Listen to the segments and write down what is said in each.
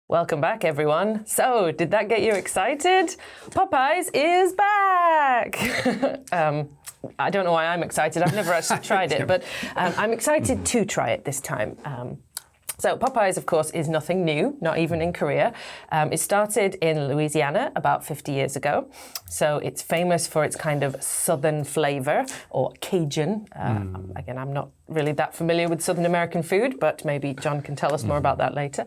Welcome back, everyone. So, did that get you excited? Popeyes is back! I don't know why I'm excited. I've never actually tried it, but I'm excited to try it this time. So Popeyes, of course, is nothing new, not even in Korea. It started in Louisiana about 50 years ago. So it's famous for its kind of southern flavor, or Cajun. Again, I'm not really that familiar with Southern American food, but maybe John can tell us more about that later.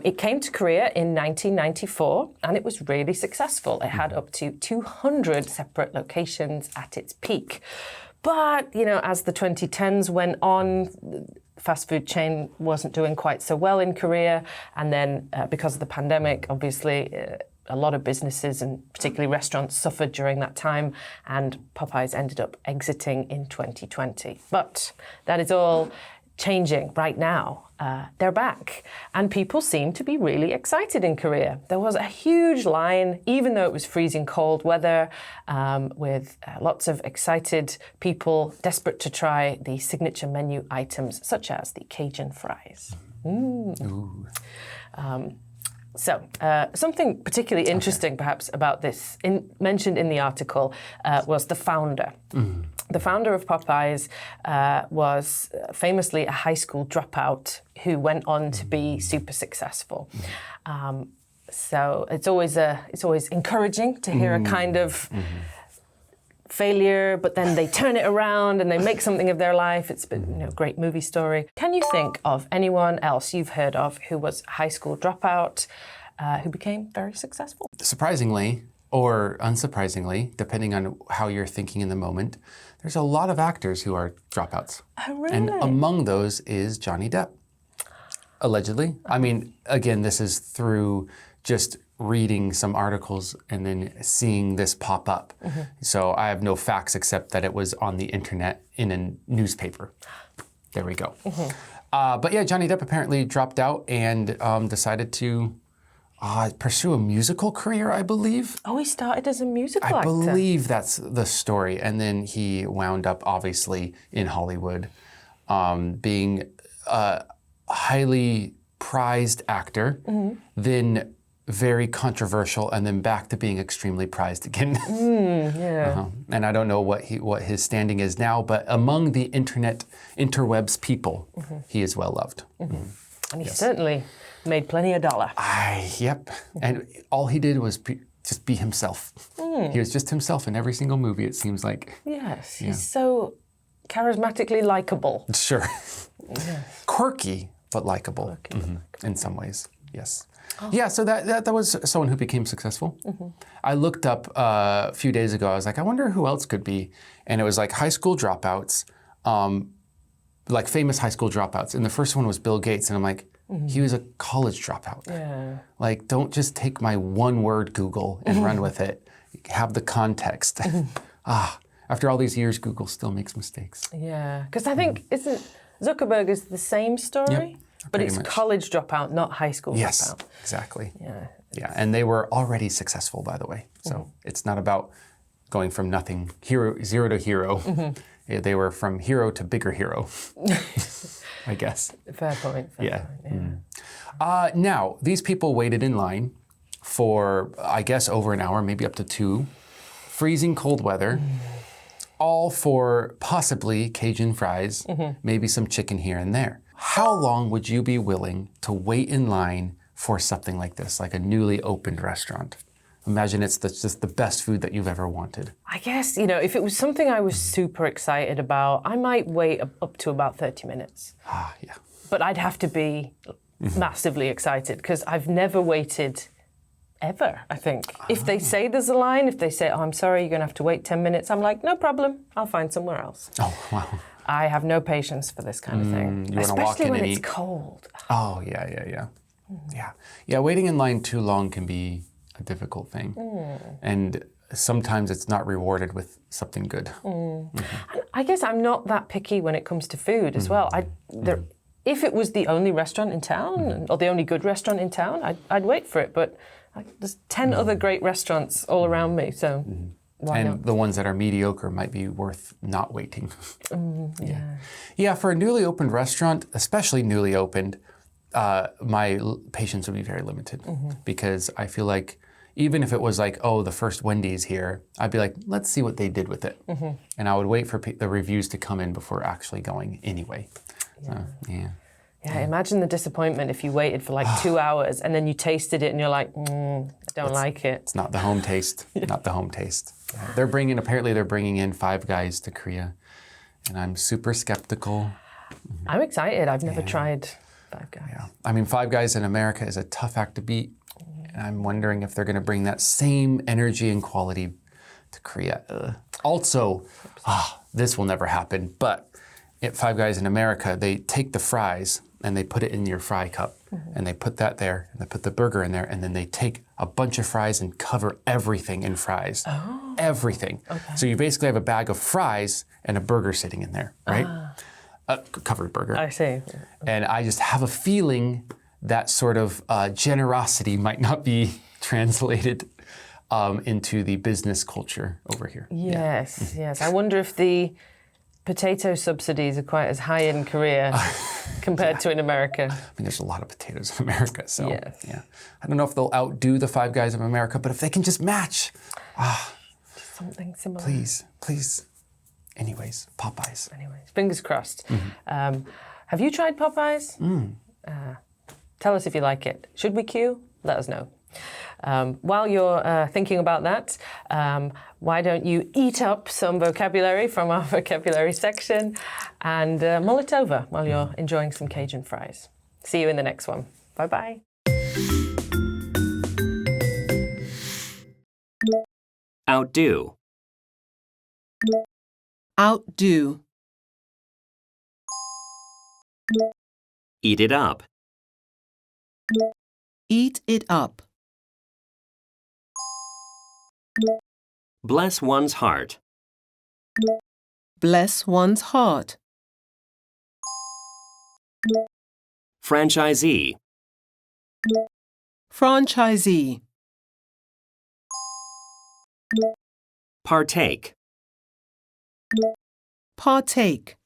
It came to Korea in 1994, and it was really successful. It had up to 200 separate locations at its peak. But, you know, as the 2010s went on, fast food chain wasn't doing quite so well in Korea. And then because of the pandemic, obviously, a lot of businesses and particularly restaurants suffered during that time. And Popeyes ended up exiting in 2020. But that is all changing right now. They're back. And people seem to be really excited in Korea. There was a huge line, even though it was freezing cold weather, with lots of excited people desperate to try the signature menu items, such as the Cajun fries. So, something particularly interesting, perhaps, about this, mentioned in the article, was the founder. The founder of Popeyes was famously a high school dropout who went on to be super successful. So it's always encouraging to hear a kind of failure, but then they turn it around and they make something of their life. It's been a great movie story. Can you think of anyone else you've heard of who was a high school dropout, who became very successful? Surprisingly, or unsurprisingly, depending on how you're thinking in the moment, there's a lot of actors who are dropouts. Oh, really? And among those is Johnny Depp, allegedly. I mean, again, this is through just reading some articles and then seeing this pop up. So I have no facts except that it was on the internet in a newspaper. There we go. But yeah, Johnny Depp apparently dropped out and decided to pursue a musical career, I believe. Oh, he started as a musical actor. I believe that's the story. And then he wound up, obviously, in Hollywood, being a highly prized actor, then very controversial, and then back to being extremely prized again. And I don't know what his standing is now, but among the interwebs people, he is well loved. And he certainly made plenty of dollar. Yep. And all he did was just be himself. He was just himself in every single movie, it seems like. Yes, he's so charismatically likable. Sure. Quirky, but likable in some ways, yes. Yeah, so that was someone who became successful. I looked up a few days ago, I was like, I wonder who else could be. And it was like high school dropouts, like famous high school dropouts. And the first one was Bill Gates. And I'm like, he was a college dropout. Yeah. Like, don't just take my one word Google and run with it. Have the context. After all these years, Google still makes mistakes. Yeah, because I think, isn't Zuckerberg is the same story? Yep, but it's much. College dropout, not high school dropout. Yes, exactly. Yeah, and they were already successful, by the way. So it's not about going from nothing, zero to hero. Yeah, they were from hero to bigger hero, I guess. Fair point. Now, these people waited in line for, I guess, over an hour, maybe up to 2, freezing cold weather, all for possibly Cajun fries, maybe some chicken here and there. How long would you be willing to wait in line for something like this, like a newly opened restaurant? Imagine it's just the best food that you've ever wanted. I guess, if it was something I was super excited about, I might wait up to about 30 minutes. Yeah. But I'd have to be massively excited because I've never waited ever, I think. If they say there's a line, if they say, I'm sorry, you're going to have to wait 10 minutes, I'm like, no problem, I'll find somewhere else. Oh, wow. I have no patience for this kind of thing. You Especially walk in when and it's eat. cold. Oh, yeah. Yeah, waiting in line too long can be a difficult thing. And sometimes it's not rewarded with something good. And I guess I'm not that picky when it comes to food as well. If it was the only restaurant in town, or the only good restaurant in town, I'd wait for it. But there's 10 other great restaurants all around me, so why not? The ones that are mediocre might be worth not waiting. Yeah, for a newly opened restaurant, especially newly opened, my patience would be very limited because I feel like even if it was like, oh, the first Wendy's here, I'd be like, let's see what they did with it. And I would wait for the reviews to come in before actually going anyway. Yeah, imagine the disappointment if you waited for like 2 hours and then you tasted it and you're like, I don't like it. It's not the home taste, not the home taste. Apparently they're bringing in Five Guys to Korea, and I'm super skeptical. I'm excited. I've never tried Five Guys. Yeah. I mean, Five Guys in America is a tough act to beat, and I'm wondering if they're going to bring that same energy and quality to Korea. Also, this will never happen, but at Five Guys in America, they take the fries and they put it in your fry cup, and they put that there, and they put the burger in there, and then they take a bunch of fries and cover everything in fries. Oh. Everything. Okay. So you basically have a bag of fries and a burger sitting in there, right? A covered burger. I see. And I just have a feeling that sort of generosity might not be translated into the business culture over here. Yes, yes. I wonder if the potato subsidies are quite as high in Korea compared to in America. I mean, there's a lot of potatoes in America, so yeah. I don't know if they'll outdo the Five Guys of America, but if they can just match. Something similar. Please. Anyways, Popeyes. Anyways, fingers crossed. Have you tried Popeyes? Tell us if you like it. Should we queue? Let us know. While you're thinking about that, why don't you eat up some vocabulary from our vocabulary section and mull it over while you're enjoying some Cajun fries. See you in the next one. Bye-bye. Outdo. Outdo. Eat it up. Eat it up. Bless one's heart. Bless one's heart. Franchisee. Franchisee. Partake. Partake.